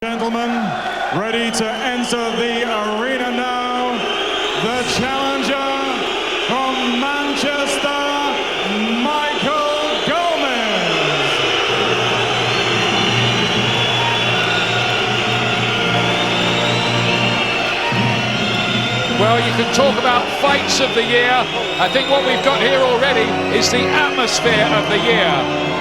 Gentlemen, ready to enter the arena now, the challenger from Manchester, Michael Gomez. Well, you can talk about fights of the year. I think what we've got here already is the atmosphere of the year.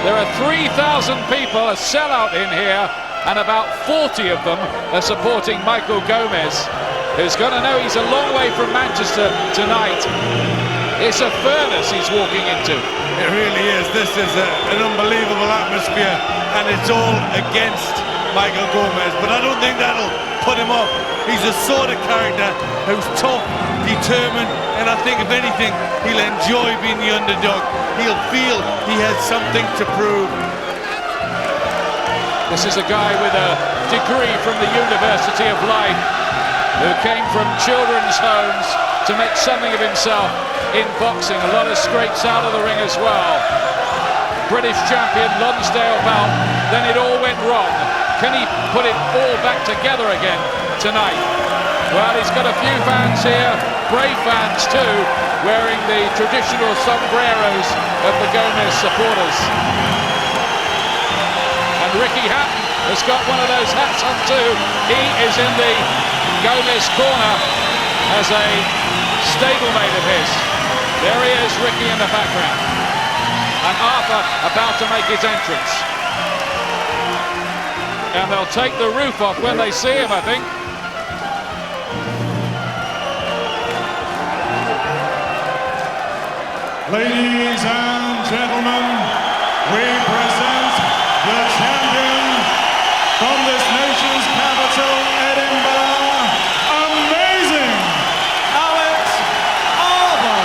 There are 3,000 people, a sellout in here, and about 40 of them are supporting Michael Gomez, who's got to know he's a long way from Manchester tonight. It's a furnace he's walking into. It really is. This is an unbelievable atmosphere, and it's all against Michael Gomez, but I don't think that'll put him off. He's a sort of character who's tough, determined, and I think if anything, he'll enjoy being the underdog. He'll feel he has something to prove. This is a guy with a degree from the University of Life who came from children's homes to make something of himself in boxing. A lot of scrapes out of the ring as well. British champion, Lonsdale bout, then it all went wrong. Can he put it all back together again tonight? Well, he's got a few fans here, brave fans too, wearing the traditional sombreros of the Gomez supporters. Ricky Hatton has got one of those hats on too. He is in the Gomez corner as a stablemate of his. There he is, Ricky in the background. And Arthur about to make his entrance. And they'll take the roof off when they see him, I think. Ladies and gentlemen, we present the champion from this nation's capital, Edinburgh, amazing Alex Arthur.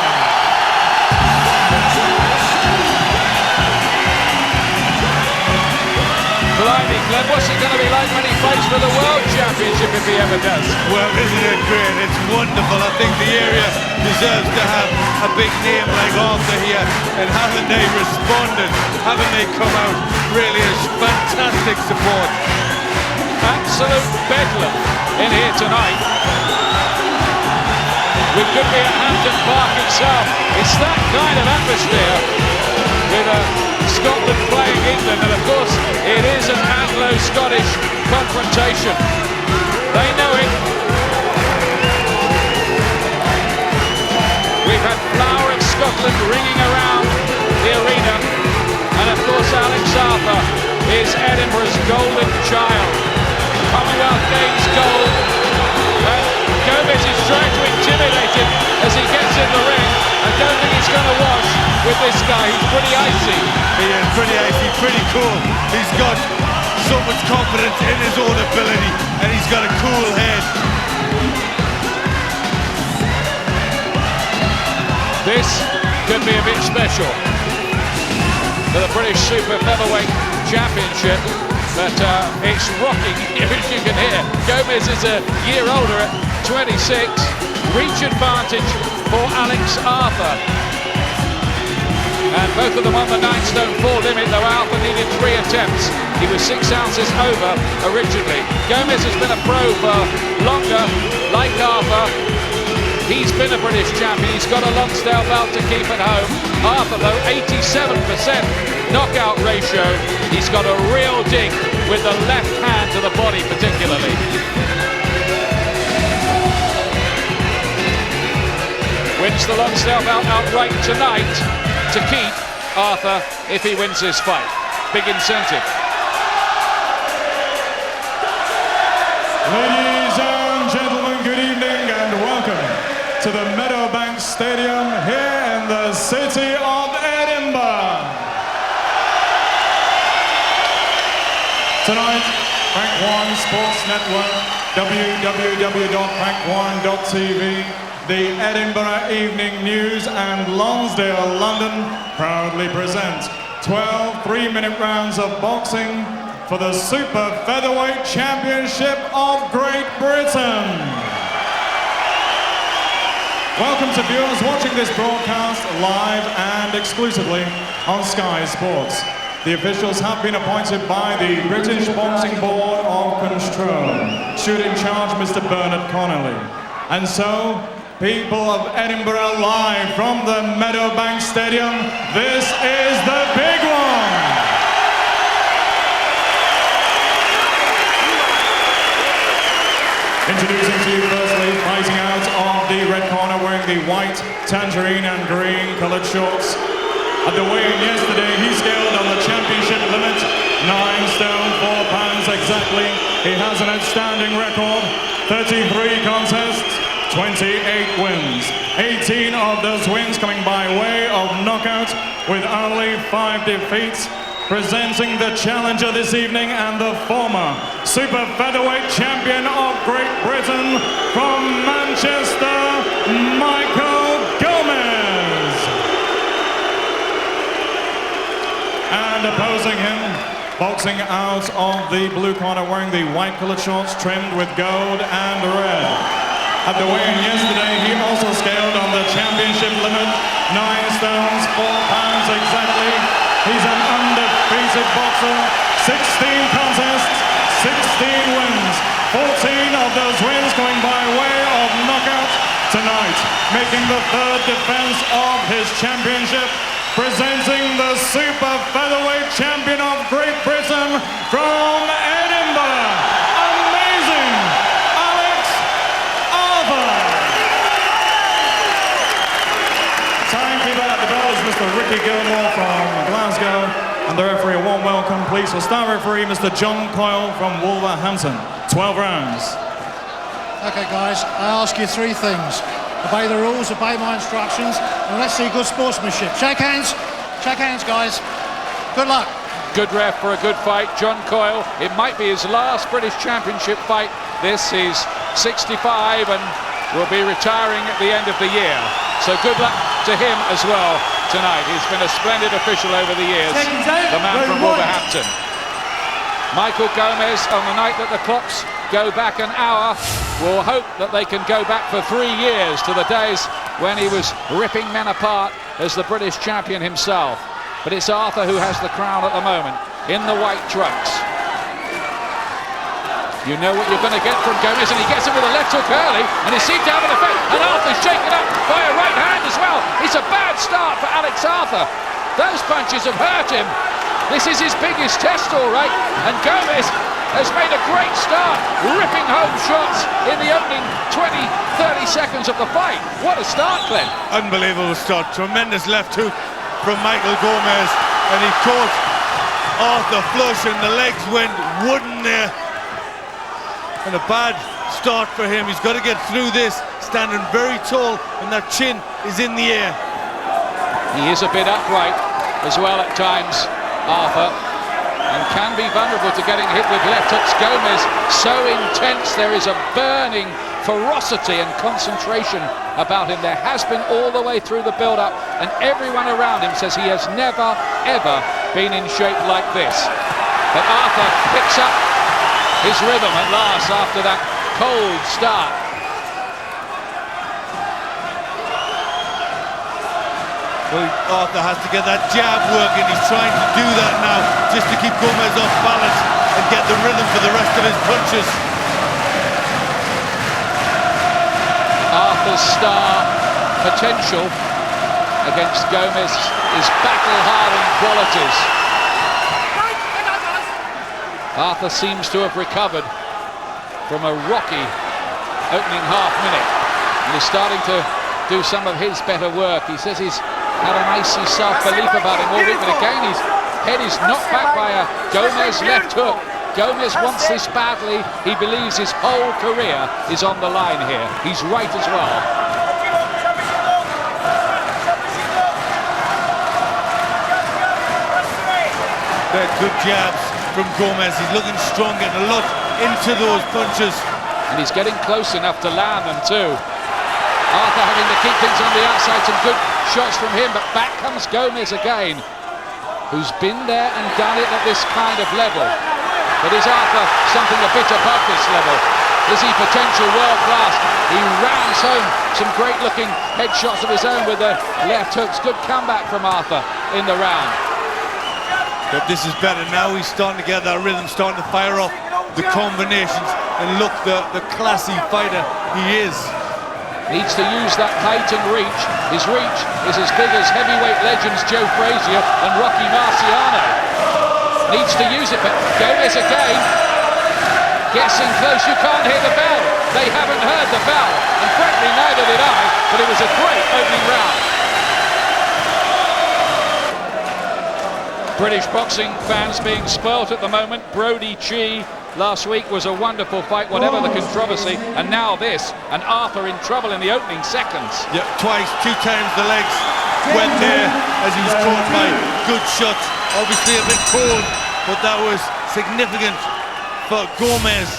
Blimey, Glenn, what's it going to be like when he fights for the World Championship if he ever does? Well, isn't it great? It's wonderful. I think the area deserves to have a big name like Arthur here, and haven't they responded? Haven't they come out? Really is fantastic support. Absolute bedlam in here tonight. We could be at Hampton Park itself. It's that kind of atmosphere with Scotland playing England, and of course it is an Anglo-Scottish confrontation. They know it. We've had Flower of Scotland ringing around the arena, and of course Alex Arthur is Edinburgh's golden child. Commonwealth Games gold, and Gomez is trying to intimidate him as he gets in the ring. I don't think he's going to wash with this guy. He's pretty icy. He is pretty icy, pretty cool. He's got so much confidence in his own ability, and he's got a cool head. This could be a bit special for the British Super Featherweight Championship, but it's rocking here, as you can hear. Gomez is a year older at 26. Reach advantage for Alex Arthur. And both of them on the 9-stone 4 limit, though Arthur needed 3 attempts. He was 6 ounces over originally. Gomez has been a pro for longer, like Arthur. He's been a British champion. He's got a Lonsdale belt to keep at home. Arthur, though, 87% knockout ratio. He's got a real dig with the left hand to the body, particularly. Wins the Lonsdale belt outright tonight to keep Arthur if he wins this fight. Big incentive. Ladies and gentlemen, good evening and welcome to the Meadowbank Stadium here in the city of Edinburgh. Tonight, Frank Warren Sports Network, www.frankwarren.tv, the Edinburgh Evening News and Lonsdale, London proudly present 12 3-minute rounds of boxing for the Super Featherweight Championship of Great Britain. Welcome to viewers watching this broadcast live and exclusively on Sky Sports. the officials have been appointed by the British Boxing Board of Control, shooting charge Mr. Bernard Connolly. And so, people of Edinburgh, live from the Meadowbank Stadium, this is the big one! Introducing to you firstly, fighting out of the red corner, wearing the white, tangerine and green coloured shorts. At the weigh-in yesterday, he scaled on the championship limit, 9 stone, 4 pounds exactly. He has an outstanding record, 33 contests, 28 wins. 18 of those wins coming by way of knockout, with only 5 defeats. Presenting the challenger this evening and the former super featherweight champion of Great Britain from Manchester, Michael Gomez. And opposing him, boxing out of the blue corner, wearing the white coloured shorts trimmed with gold and red. At the weigh-in yesterday, he also scaled on the championship limit, 9 stones, 4 pounds exactly. He's an undefeated boxer, 16 contests, 16 wins, 14 of those wins going by way of knockout. Tonight, making the 3rd defense of his championship, presenting the super featherweight champion of Great Britain from Edinburgh, amazing Alex Arthur. Timekeeper at the bell is Mr. Ricky Gilmore from Glasgow, and the referee, a warm welcome please for star referee Mr. John Coyle from Wolverhampton. 12 rounds. Okay guys, I ask you 3 things. Obey the rules, obey my instructions, and let's see good sportsmanship. Shake hands guys. Good luck. Good ref for a good fight, John Coyle. It might be his last British Championship fight. This is 65 and will be retiring at the end of the year. So good luck to him as well tonight. He's been a splendid official over the years, the man from Wolverhampton. Michael Gomez, on the night that the clocks go back an hour, will hope that they can go back for 3 years to the days when he was ripping men apart as the British champion himself. But it's Arthur who has the crown at the moment, in the white trunks. You know what you're going to get from Gomez, and he gets him with a left hook early, and he seemed to have an effect, and Arthur's shaken up by a right hand as well. It's a bad start for Alex Arthur. Those punches have hurt him. This is his biggest test, all right, and Gomez has made a great start, ripping home shots in the opening 20-30 seconds of the fight. What a start, Glenn. Unbelievable start. Tremendous left hook from Michael Gomez, and he caught Arthur flush, and the legs went wooden there. And a bad start for him. He's got to get through this, standing very tall, and that chin is in the air. He is a bit upright as well at times, Arthur, and can be vulnerable to getting hit with left hooks. Gomez, so intense, there is a burning ferocity and concentration about him. There has been all the way through the build-up, and everyone around him says he has never, ever been in shape like this. But Arthur picks up his rhythm at last after that cold start. Well, Arthur has to get that jab working. He's trying to do that now, just to keep Gomez off balance and get the rhythm for the rest of his punches. Arthur's star potential against Gomez is battle-hardened qualities. Arthur seems to have recovered from a rocky opening half minute and is starting to do some of his better work. He says he's had an icy self-belief about him all week, but again his head is knocked back by a Gomez left hook. Gomez wants this badly. He believes his whole career is on the line here. He's right as well. They're good jabs from Gomez. He's looking strong, getting a lot into those punches. And he's getting close enough to land them too. Arthur having to keep things on the outside, some good shots from him, but back comes Gomez again, who's been there and done it at this kind of level. But is Arthur something a bit above this level? Is he potential world class? He rams home some great looking headshots of his own with the left hooks. Good comeback from Arthur in the round. But this is better. Now he's starting to get that rhythm, starting to fire off the combinations, and look, the classy fighter he is. Needs to use that height and reach. His reach is as big as heavyweight legends Joe Frazier and Rocky Marciano. Needs to use it, but Gomez again, getting close. You can't hear the bell. They haven't heard the bell, and frankly neither did I, but it was a great opening round. British boxing fans being spoilt at the moment. Brody Chi last week was a wonderful fight, whatever the controversy, and now this, and Arthur in trouble in the opening seconds. Yep, twice, 2 times the legs went there as he was caught by good shots. Obviously a bit cold, but that was significant for Gomez.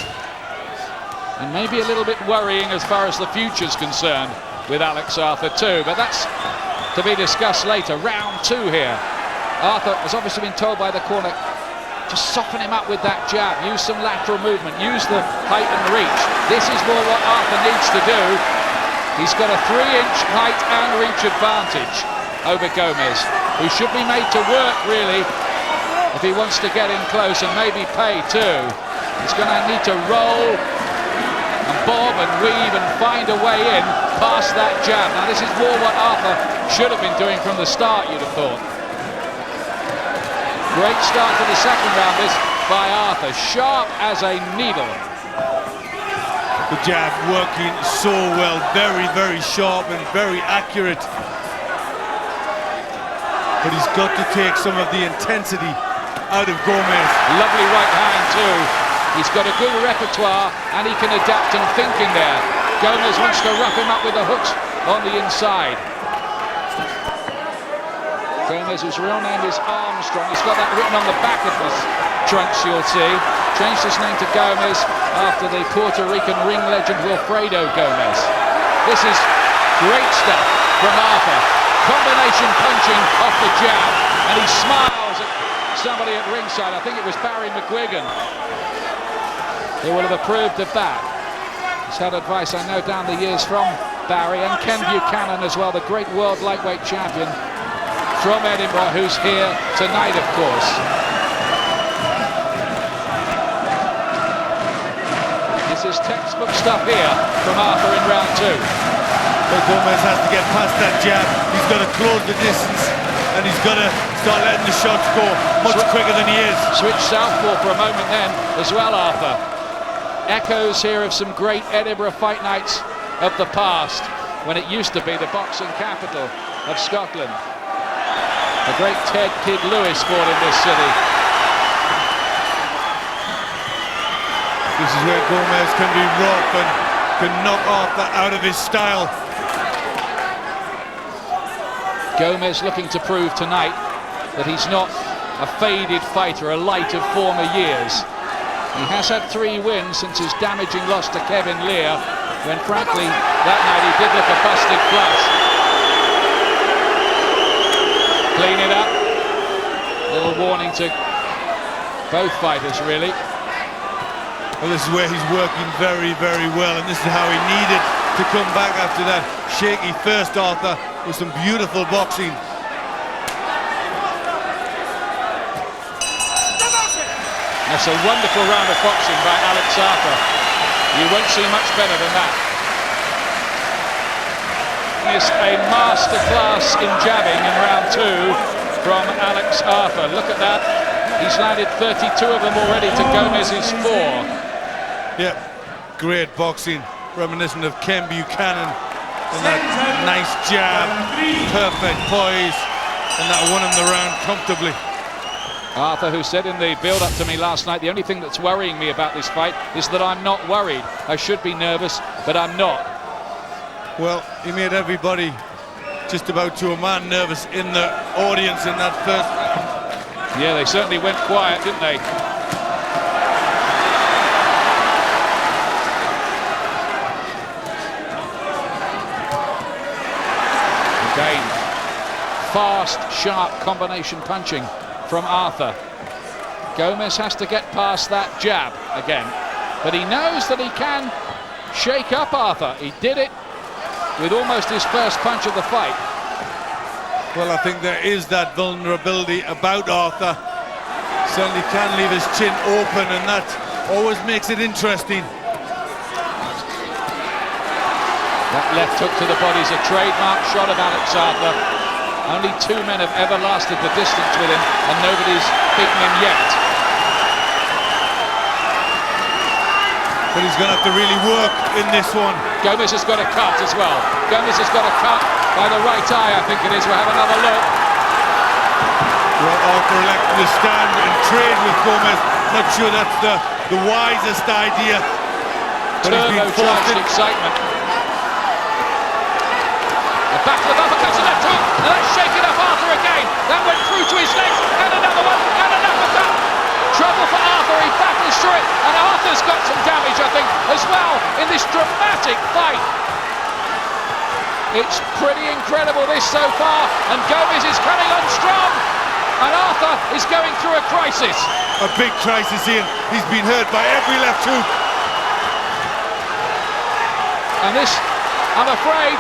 And maybe a little bit worrying as far as the future's concerned with Alex Arthur too, but that's to be discussed later. Round 2 here. Arthur has obviously been told by the corner, just soften him up with that jab, use some lateral movement, use the height and reach. This is more what Arthur needs to do. He's got a 3-inch height and reach advantage over Gomez, who should be made to work really if he wants to get in close and maybe pay too. He's going to need to roll and bob and weave and find a way in past that jab. Now this is more what Arthur should have been doing from the start, you'd have thought. Great start to the second round, this by Arthur, sharp as a needle. The jab working so well, very, very sharp and very accurate. But he's got to take some of the intensity out of Gomez. Lovely right hand too. He's got a good repertoire and he can adapt and think in there. Gomez wants to rough him up with the hooks on the inside. Gomez, whose real name is Armstrong, he's got that written on the back of his trunks, you'll see. Changed his name to Gomez after the Puerto Rican ring legend Wilfredo Gomez. This is great stuff from Arthur. Combination punching off the jab, and he smiles at somebody at ringside. I think it was Barry McGuigan, who will have approved of that. He's had advice, I know, down the years from Barry and Ken Buchanan as well, the great world lightweight champion from Edinburgh, who's here tonight, of course. This is textbook stuff here from Arthur in round 2. But Gomez has to get past that jab. He's got to close the distance, and he's got to start letting the shots go much quicker than he is. Switch southpaw for a moment then as well, Arthur. Echoes here of some great Edinburgh fight nights of the past, when it used to be the boxing capital of Scotland. The great Ted Kid Lewis fought in this city. This is where Gomez can be rough and can knock Arthur out of his style. Gomez looking to prove tonight that he's not a faded fighter, a light of former years. He has had 3 wins since his damaging loss to Kevin Lear, when frankly that night he did look a busted flush. Clean it up. Little warning to both fighters really. Well, this is where he's working very, very well, and this is how he needed to come back after that shaky first, Arthur, with some beautiful boxing. That's a wonderful round of boxing by Alex Arthur. You won't see much better than that. It's a masterclass in jabbing in round 2 from Alex Arthur. Look at that. He's landed 32 of them already to Gomez's 4. Yep, great boxing, reminiscent of Ken Buchanan, and that nice jab, perfect poise, and that won him the round comfortably. Arthur, who said in the build-up to me last night, the only thing that's worrying me about this fight is that I'm not worried. I should be nervous, but I'm not. Well, he made everybody just about to a man nervous in the audience in that first round. Yeah, they certainly went quiet, didn't they? Again, fast, sharp combination punching from Arthur. Gomez has to get past that jab again, but he knows that he can shake up Arthur. He did it with almost his first punch of the fight. Well, I think there is that vulnerability about Arthur. Certainly can leave his chin open, and that always makes it interesting. That left hook to the body is a trademark shot of Alex Arthur. Only 2 men have ever lasted the distance with him, and nobody's beaten him yet. But he's going to have to really work in this one. Gomez has got a cut as well. Gomez has got a cut by the right eye, I think it is. We'll have another look. Well, Arthur elected to stand and trade with Gomez. Not sure that's the wisest idea. But he's been forced in. Excitement. The back of the uppercut to left hook, and that's shaking up Arthur again. That went through to his legs, and another one, and an uppercut. Trouble for Arthur, he battles through it, and Arthur's got some damage, I think, as well, in this dramatic fight. It's pretty incredible, this so far, and Gomez is coming on strong, and Arthur is going through a crisis. A big crisis, Ian. He's been hurt by every left hook. And this, I'm afraid,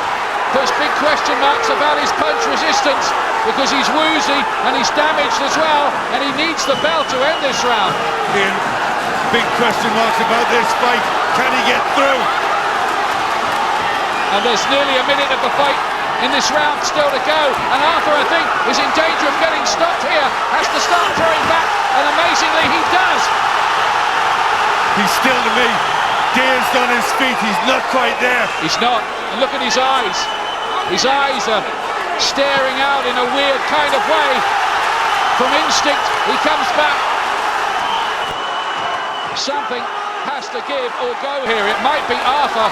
puts big question marks about his punch resistance, because he's woozy and he's damaged as well, and he needs the bell to end this round. Ian, big question marks about this fight. Can he get through? And there's nearly a minute of the fight in this round still to go, and Arthur, I think, is in danger of getting stopped here. Has to start throwing back, and amazingly he does. He's still, to me, dazed on his feet. He's not quite there. He's not. And look at his eyes. His eyes are staring out in a weird kind of way. From instinct, he comes back. Something has to give or go here. It might be Arthur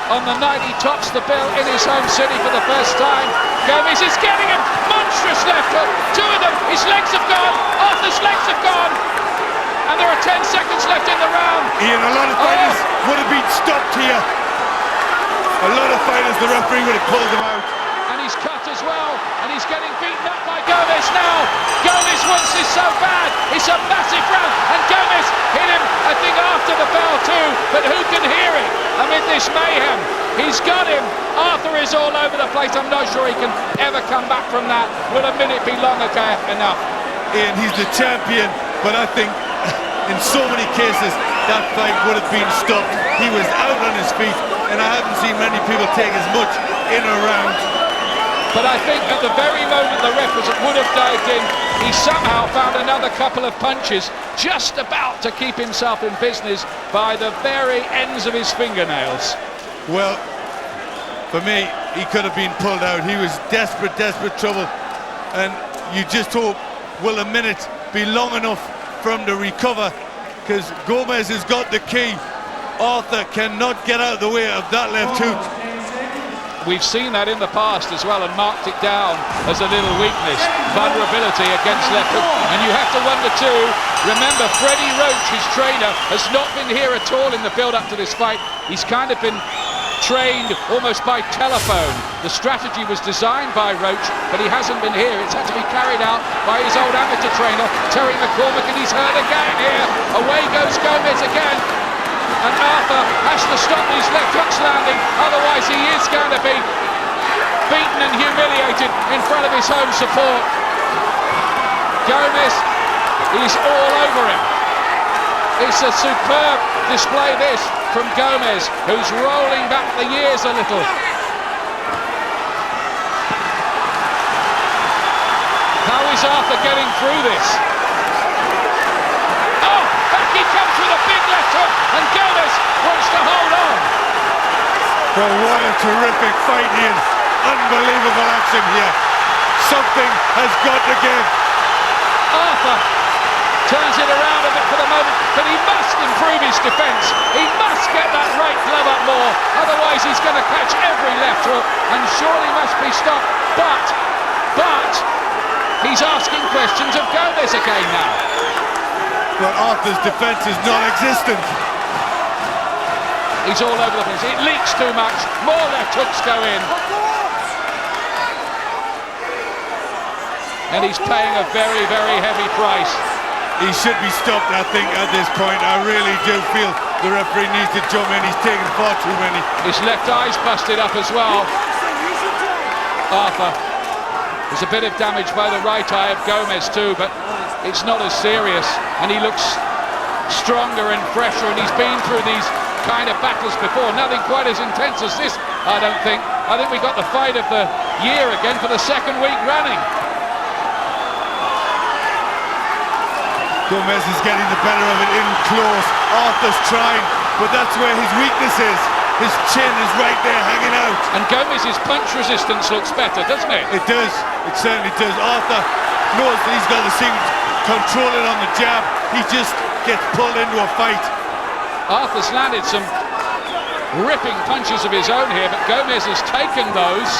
on the night he tops the bill in his home city for the first time. Gomez is getting him. Monstrous left hook. 2 of them. His legs have gone. Arthur's legs have gone. And there are 10 seconds left in the round. Ian, a lot of fighters would have been stopped here. A lot of fighters, the referee would have pulled them out. And he's cut as well, and he's getting beaten up by Gomez now. Gomez wants this so bad. It's a massive round, and Gomez hit him, I think, after the bell too, but who can hear it amid this mayhem? He's got him. Arthur is all over the place. I'm not sure he can ever come back from that. Will a minute be long enough? Ian, he's the champion, but I think in so many cases that fight would have been stopped. He was out on his feet, and I haven't seen many people take as much in a round. But I think at the very moment the ref would have dived in, he somehow found another couple of punches, just about to keep himself in business by the very ends of his fingernails. Well, for me, he could have been pulled out. He was desperate trouble, and you just hope, will a minute be long enough for him to recover? Because Gomez has got the key. Arthur cannot get out of the way of that left hook. We've seen that in the past as well and marked it down as a little weakness, vulnerability against left hook. And you have to wonder too, remember Freddie Roach, his trainer, has not been here at all in the build-up to this fight. He's kind of been trained almost by telephone. The strategy was designed by Roach, but he hasn't been here. It's had to be carried out by his old amateur trainer, Terry McCormick, and he's hurt again here. Away goes Gomez again. And Arthur has to stop these left hooks landing, otherwise he is going to be beaten and humiliated in front of his home support. Gomez is all over him. It's a superb display this from Gomez, who's rolling back the years a little. How is Arthur getting through this? Oh, back he comes with a big left hook, and Gomez wants to hold on. Well, what a terrific fight, Ian. Unbelievable action here. Something has got to give. Arthur turns it around a bit for the moment, but he must improve his defence. He must get that right glove up more, otherwise he's going to catch every left hook and surely must be stopped. But he's asking questions of Gomez again now. Well, Arthur's defence is non-existent. He's all over the place. It leaks too much. More left hooks go in. And he's paying a very, very heavy price. He should be stopped, I think, at this point. I really do feel the referee needs to jump in. He's taken far too many. His left eye's busted up as well. Arthur. There's a bit of damage by the right eye of Gomez too, but it's not as serious, and he looks stronger and fresher, and he's been through these kind of battles before. Nothing quite as intense as this, I don't think. I think we got the fight of the year again for the second week running. Gomez is getting the better of it in close. Arthur's trying, but that's where his weakness is. His chin is right there hanging out. And Gomez's punch resistance looks better, doesn't it? It does. It certainly does. Arthur knows that he's got to control it on the jab. He just gets pulled into a fight. Arthur's landed some ripping punches of his own here, but Gomez has taken those,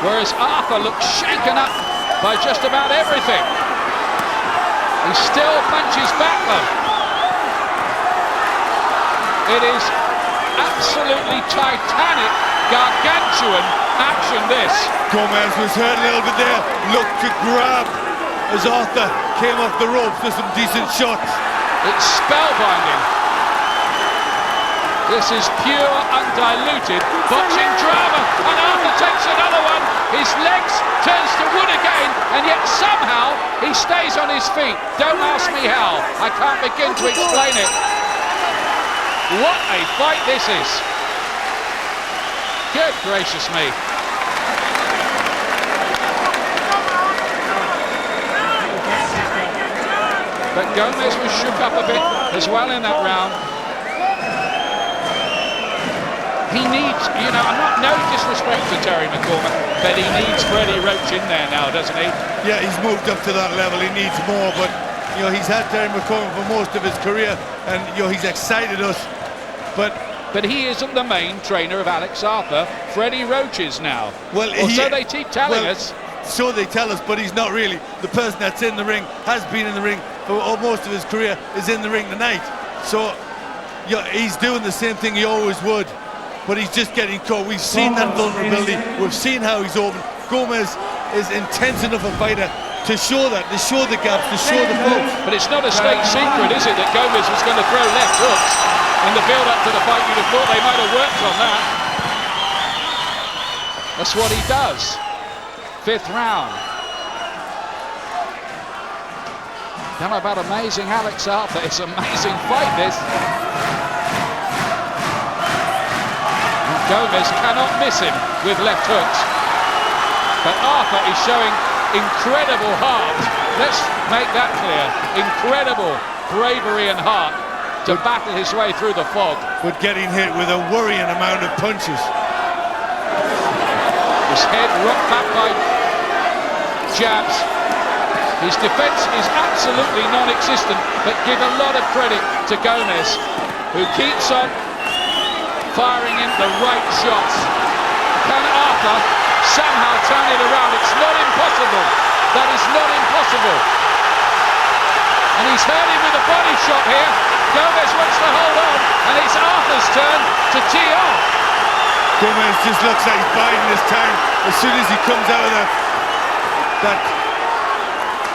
whereas Arthur looks shaken up by just about everything. He still punches back though. It is absolutely titanic, gargantuan action this. Gomez was hurt a little bit there, looked to grab as Arthur came off the ropes with some decent shots. It's spellbinding. This is pure, undiluted boxing drama, and Arthur takes another one. His legs turns to wood again, and yet somehow he stays on his feet. Don't ask me how. I can't begin to explain it. What a fight this is. Good gracious me. But Gomez was shook up a bit as well in that round. He needs, you know, I'm not no disrespect to Terry McCormack, but he needs Freddie Roach in there now, doesn't he? Yeah, he's moved up to that level. He needs more, but you know, he's had Terry McCormack for most of his career, and you know, he's excited us. But he isn't the main trainer of Alex Arthur. Freddie Roach is now. Well, so they keep telling us. So they tell us, but he's not really. The person that's in the ring, has been in the ring for most of his career, is in the ring tonight. So yeah, he's doing the same thing he always would, but he's just getting caught. We've seen that vulnerability. We've seen how he's open. Gomez is intense enough a fighter to show that, to show the gaps, to show the faults. But it's not a state secret, is it, that Gomez was going to throw left hooks in the build-up to the fight? You'd have thought they might have worked on that. That's what he does. 5th round. Don't know about amazing Alex Arthur. It's an amazing fight, this. And Gomez cannot miss him with left hooks. But Arthur is showing incredible heart. Let's make that clear. Incredible bravery and heart to battle his way through the fog. But getting hit with a worrying amount of punches. His head rocked back by jabs. His defense is absolutely non-existent, but give a lot of credit to Gomez, who keeps on firing in the right shots. Can Arthur somehow turn it around? It's not impossible. That is not impossible. And he's hurt him with a body shot here. Gomez wants to hold on, and it's Arthur's turn to tee off. Gomez just looks like he's biding his time. As soon as he comes out of that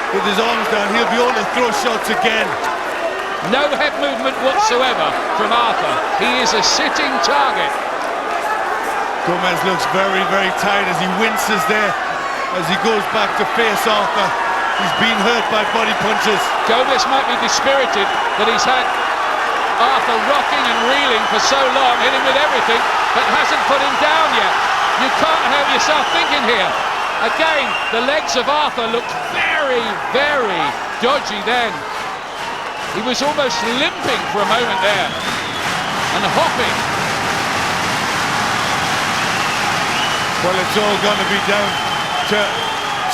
with his arms down, he'll be able to throw shots again. No head movement whatsoever from Arthur. He is a sitting target. Gomez looks very, very tired as he winces there, as he goes back to face Arthur. He's been hurt by body punches. Gomez might be dispirited that he's had Arthur rocking and reeling for so long, hitting with everything, but hasn't put him down yet. You can't help yourself thinking here. Again, the legs of Arthur looked very, very dodgy then. He was almost limping for a moment there, and hopping. Well, it's all going to be down to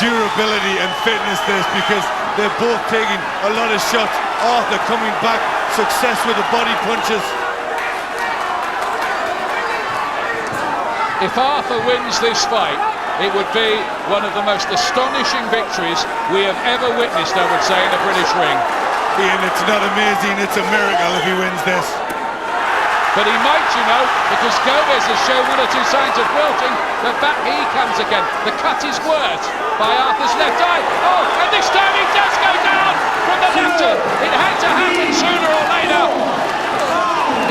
durability and fitness, this, because they're both taking a lot of shots. Arthur coming back, success with the body punches. If Arthur wins this fight, it would be one of the most astonishing victories we have ever witnessed, I would say, in a British ring. Ian, it's not amazing, it's a miracle if he wins this. But he might, you know, because Gomez has shown one or two signs of wilting, but back he comes again. The cut is worse by Arthur's left eye. Oh, and this time he does go down from the left hook. It had to happen sooner or later.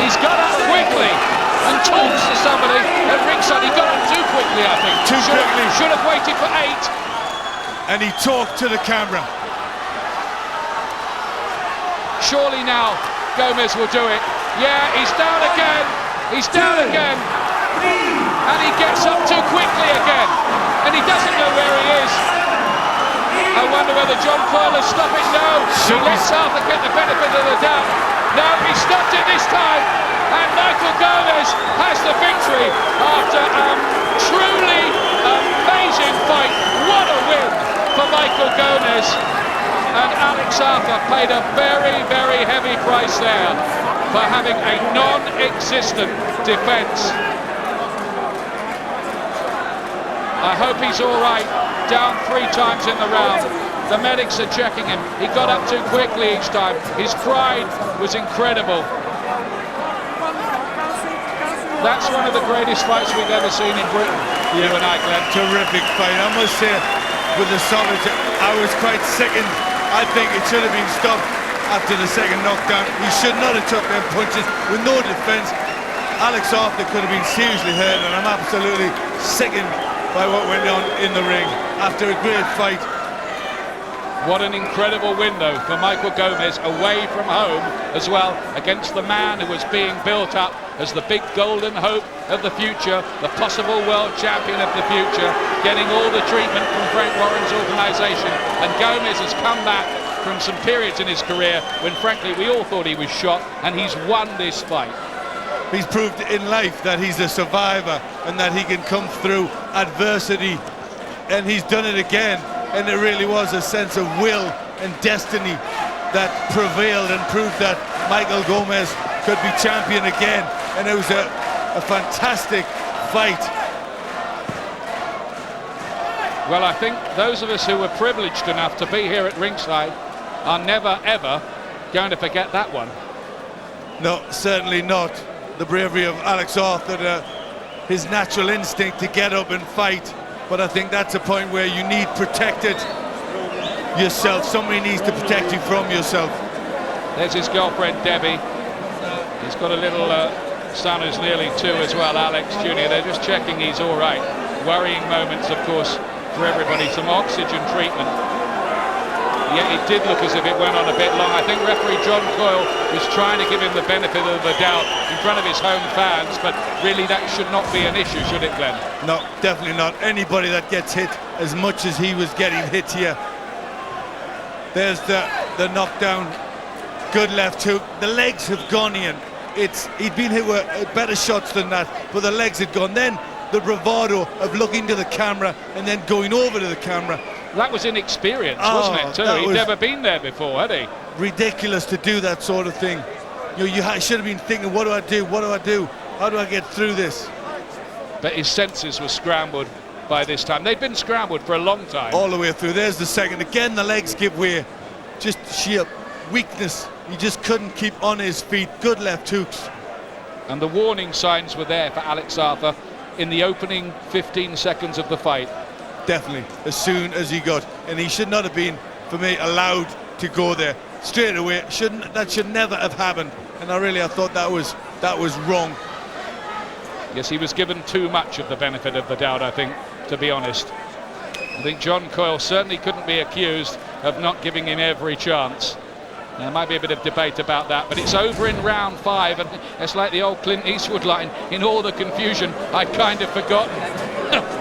He's got up quickly and talks to somebody at ringside. He got up too quickly, I think. Too quickly. Should have waited for 8. And he talked to the camera. Surely now Gomez will do it. Yeah, he's down again. He's down again. And he gets up too quickly again. And he doesn't know where he is. I wonder whether John Coyle has stopped it. No, he lets Arthur get the benefit of the doubt. No, he stopped it this time. And Michael Gomez has the victory after a truly amazing fight. What a win for Michael Gomez. And Alex Arthur paid a very, very heavy price there for having a non-existent defence. I hope he's all right. Down 3 times in the round. The medics are checking him. He got up too quickly each time. His pride was incredible. That's one of the greatest fights we've ever seen in Britain. You and I, Glenn. Terrific fight. I must say, with the Savage, I was quite sickened. I think it should have been stopped after the second knockdown. He should not have took them punches with no defence. Alex Arthur could have been seriously hurt, and I'm absolutely sickened by what went on in the ring after a great fight. What an incredible window for Michael Gomez, away from home as well, against the man who was being built up as the big golden hope of the future, the possible world champion of the future, getting all the treatment from Frank Warren's organisation. And Gomez has come back from some periods in his career when frankly we all thought he was shot, and he's won this fight. He's proved in life that he's a survivor and that he can come through adversity, and he's done it again. And it really was a sense of will and destiny that prevailed and proved that Michael Gomez could be champion again. And it was a fantastic fight. Well, I think those of us who were privileged enough to be here at ringside are never ever going to forget that one. No, certainly not. The bravery of Alex Arthur, his natural instinct to get up and fight. But I think that's a point where you need protected yourself. Somebody needs to protect you from yourself. There's his girlfriend, Debbie. He's got a little son who's nearly 2 as well, Alex Jr. They're just checking he's all right. Worrying moments, of course, for everybody. Some oxygen treatment. Yeah, it did look as if it went on a bit long. I think referee John Coyle was trying to give him the benefit of the doubt in front of his home fans, but really that should not be an issue, should it, Glenn? No, definitely not. Anybody that gets hit as much as he was getting hit here. There's the knockdown, good left hook. The legs have gone in. He'd been hit with better shots than that, but the legs had gone. Then the bravado of looking to the camera and then going over to the camera. That was inexperience, wasn't it, too? He'd never been there before, had he? Ridiculous to do that sort of thing. You should have been thinking, what do I do? What do I do? How do I get through this? But his senses were scrambled by this time. They'd been scrambled for a long time. All the way through. There's the second. Again, the legs give way. Just sheer weakness. He just couldn't keep on his feet. Good left hooks. And the warning signs were there for Alex Arthur in the opening 15 seconds of the fight. Definitely, as soon as he got, and he should not have been, for me, allowed to go there straight away. That should never have happened, and I thought that was wrong. Yes, he was given too much of the benefit of the doubt, I think, to be honest. I think John Coyle certainly couldn't be accused of not giving him every chance. There might be a bit of debate about that, but it's over in round 5, and it's like the old Clint Eastwood line, in all the confusion, I'd kind of forgotten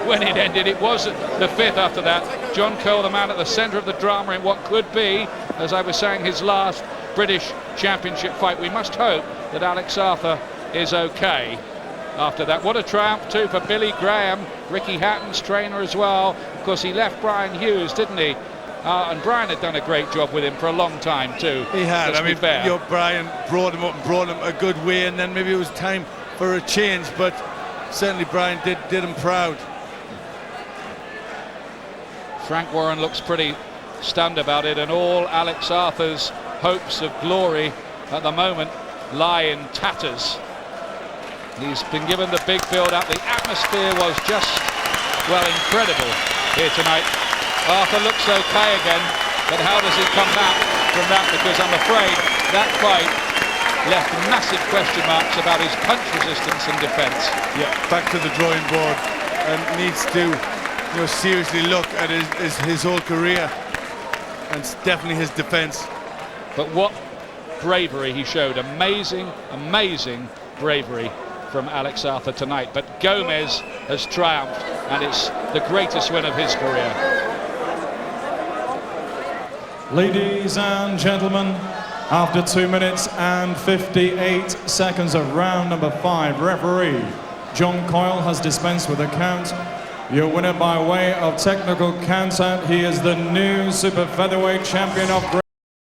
when it ended. It was the 5th after that. John Coyle, the man at the centre of the drama in what could be, as I was saying, his last British Championship fight. We must hope that Alex Arthur is okay after that. What a triumph too for Billy Graham, Ricky Hatton's trainer as well. Of course, he left Brian Hughes, didn't he? And Brian had done a great job with him for a long time too. He had. I mean, Brian brought him up and brought him a good way, and then maybe it was time for a change, but certainly Brian did him proud. Frank Warren looks pretty stunned about it, and all Alex Arthur's hopes of glory at the moment lie in tatters. He's been given the big build-up. The atmosphere was just, well, incredible here tonight. Arthur looks okay again, but how does he come back from that? Because I'm afraid that fight left massive question marks about his punch resistance and defence. Yeah, back to the drawing board, and needs to seriously look at his whole career, and it's definitely his defence. But what bravery he showed. Amazing, amazing bravery from Alex Arthur tonight. But Gomez has triumphed, and it's the greatest win of his career. Ladies and gentlemen, after 2 minutes and 58 seconds of round number 5, referee John Coyle has dispensed with the count. Your winner by way of technical count out. He is the new super featherweight champion of Great